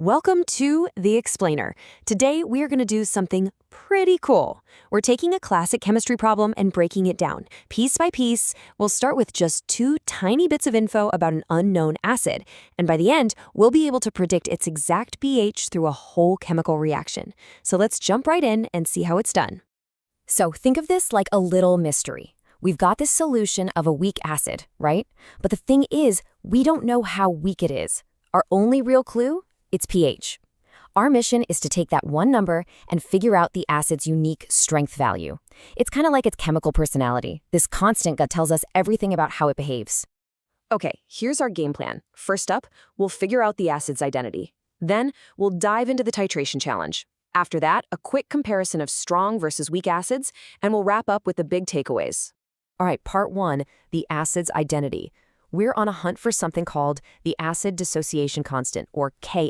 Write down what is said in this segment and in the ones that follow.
Welcome to The Explainer. Today, we are going to do something pretty cool. We're taking a classic chemistry problem and breaking it down, piece by piece. We'll start with just two tiny bits of info about an unknown acid, and by the end, we'll be able to predict its exact pH through a whole chemical reaction. So let's jump right in and see how it's done. So think of this like a little mystery. We've got this solution of a weak acid, right? But the thing is, we don't know how weak it is. Our only real clue? It's pH. Our mission is to take that one number and figure out the acid's unique strength value. It's kind of like its chemical personality, this constant that tells us everything about how it behaves. Okay, here's our game plan. First up, we'll figure out the acid's identity. Then, we'll dive into the titration challenge. After that, a quick comparison of strong versus weak acids, and we'll wrap up with the big takeaways. All right, part one, the acid's identity. We're on a hunt for something called the acid dissociation constant, or Ka.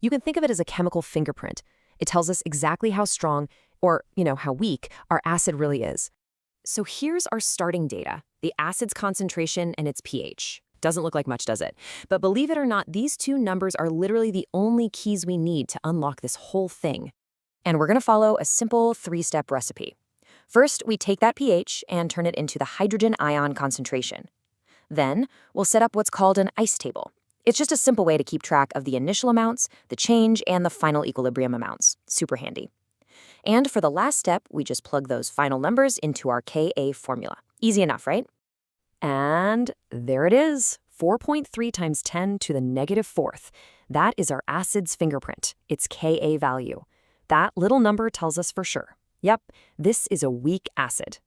You can think of it as a chemical fingerprint. It tells us exactly how strong, or, how weak, our acid really is. So here's our starting data, the acid's concentration and its pH. Doesn't look like much, does it? But believe it or not, these two numbers are literally the only keys we need to unlock this whole thing. And we're going to follow a simple three-step recipe. First, we take that pH and turn it into the hydrogen ion concentration. Then, we'll set up what's called an ice table. It's just a simple way to keep track of the initial amounts, the change, and the final equilibrium amounts. Super handy. And for the last step, we just plug those final numbers into our Ka formula. Easy enough, right? And there it is, 4.3 times 10 to the negative fourth. That is our acid's fingerprint, its Ka value. That little number tells us for sure. Yep, this is a weak acid.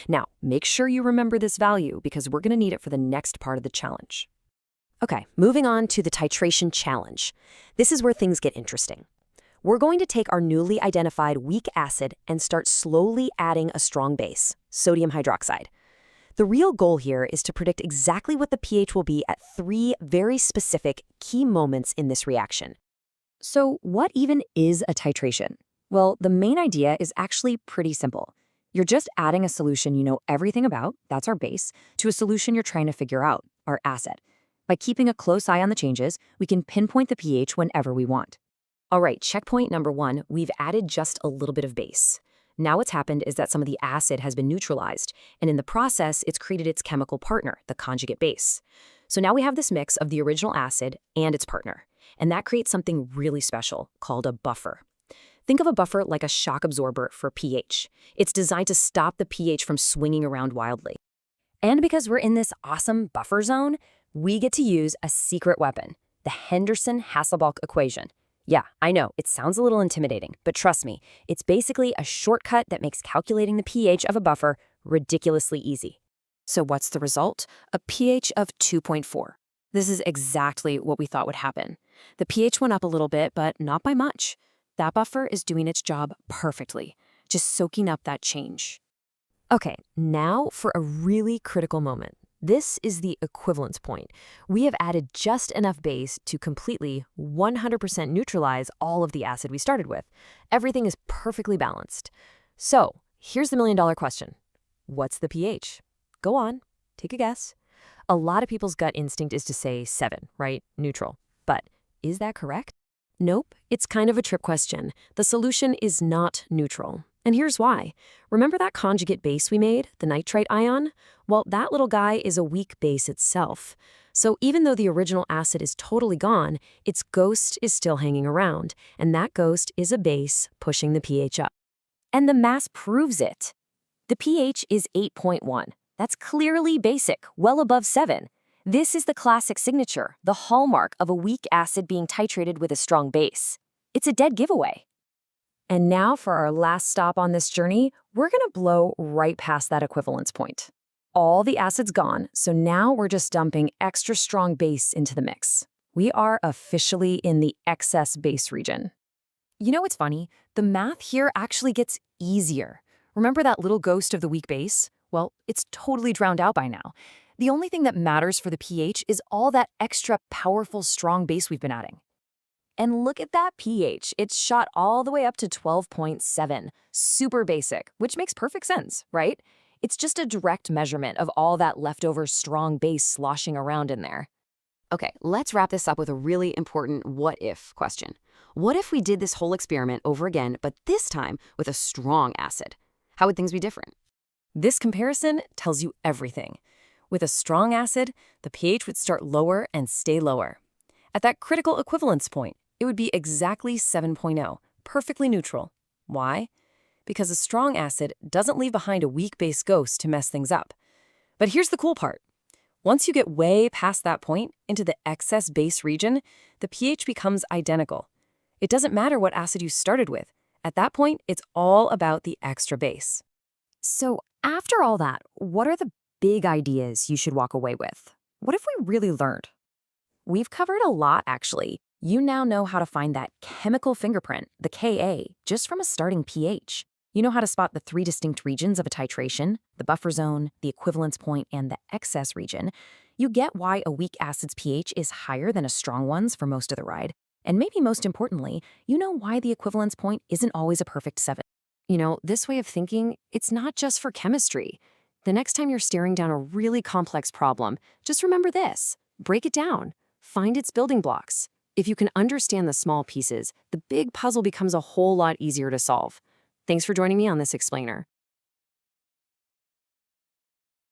Now, make sure you remember this value because we're going to need it for the next part of the challenge. Okay, moving on to the titration challenge. This is where things get interesting. We're going to take our newly identified weak acid and start slowly adding a strong base, sodium hydroxide. The real goal here is to predict exactly what the pH will be at three very specific key moments in this reaction. So what even is a titration? Well, the main idea is actually pretty simple. You're just adding a solution you know everything about, that's our base, to a solution you're trying to figure out, our acid. By keeping a close eye on the changes, we can pinpoint the pH whenever we want. All right, checkpoint number one, we've added just a little bit of base. Now what's happened is that some of the acid has been neutralized, and in the process, it's created its chemical partner, the conjugate base. So now we have this mix of the original acid and its partner, and that creates something really special called a buffer. Think of a buffer like a shock absorber for pH. It's designed to stop the pH from swinging around wildly. And because we're in this awesome buffer zone, we get to use a secret weapon, the Henderson-Hasselbalch equation. Yeah, I know, it sounds a little intimidating, but trust me, it's basically a shortcut that makes calculating the pH of a buffer ridiculously easy. So what's the result? A pH of 2.4. This is exactly what we thought would happen. The pH went up a little bit, but not by much. That buffer is doing its job perfectly, just soaking up that change. Okay, now for a really critical moment. This is the equivalence point. We have added just enough base to completely 100% neutralize all of the acid we started with. Everything is perfectly balanced. So here's the million-dollar question. What's the pH? Go on, take a guess. A lot of people's gut instinct is to say 7, right? Neutral. But is that correct? Nope, it's kind of a trick question. The solution is not neutral. And here's why. Remember that conjugate base we made, the nitrite ion? Well, that little guy is a weak base itself. So even though the original acid is totally gone, its ghost is still hanging around, and that ghost is a base pushing the pH up. And the mass proves it. The pH is 8.1. That's clearly basic, well above 7. This is the classic signature, the hallmark of a weak acid being titrated with a strong base. It's a dead giveaway. And now for our last stop on this journey, we're going to blow right past that equivalence point. All the acid's gone, so now we're just dumping extra strong base into the mix. We are officially in the excess base region. You know what's funny? The math here actually gets easier. Remember that little ghost of the weak base? Well, it's totally drowned out by now. The only thing that matters for the pH is all that extra powerful strong base we've been adding. And look at that pH. It's shot all the way up to 12.7. Super basic, which makes perfect sense, right? It's just a direct measurement of all that leftover strong base sloshing around in there. Okay, let's wrap this up with a really important what-if question. What if we did this whole experiment over again, but this time with a strong acid? How would things be different? This comparison tells you everything. With a strong acid, the pH would start lower and stay lower. At that critical equivalence point, it would be exactly 7.0, perfectly neutral. Why? Because a strong acid doesn't leave behind a weak base ghost to mess things up. But here's the cool part. Once you get way past that point, into the excess base region, the pH becomes identical. It doesn't matter what acid you started with. At that point, it's all about the extra base. So after all that, what are the big ideas you should walk away with? What have we really learned? We've covered a lot, actually. You now know how to find that chemical fingerprint, the Ka, just from a starting pH. You know how to spot the 3 distinct regions of a titration, the buffer zone, the equivalence point, and the excess region. You get why a weak acid's pH is higher than a strong one's for most of the ride. And maybe most importantly, you know why the equivalence point isn't always a perfect 7. You know, this way of thinking, it's not just for chemistry. The next time you're staring down a really complex problem, just remember this. Break it down. Find its building blocks. If you can understand the small pieces, the big puzzle becomes a whole lot easier to solve. Thanks for joining me on this explainer.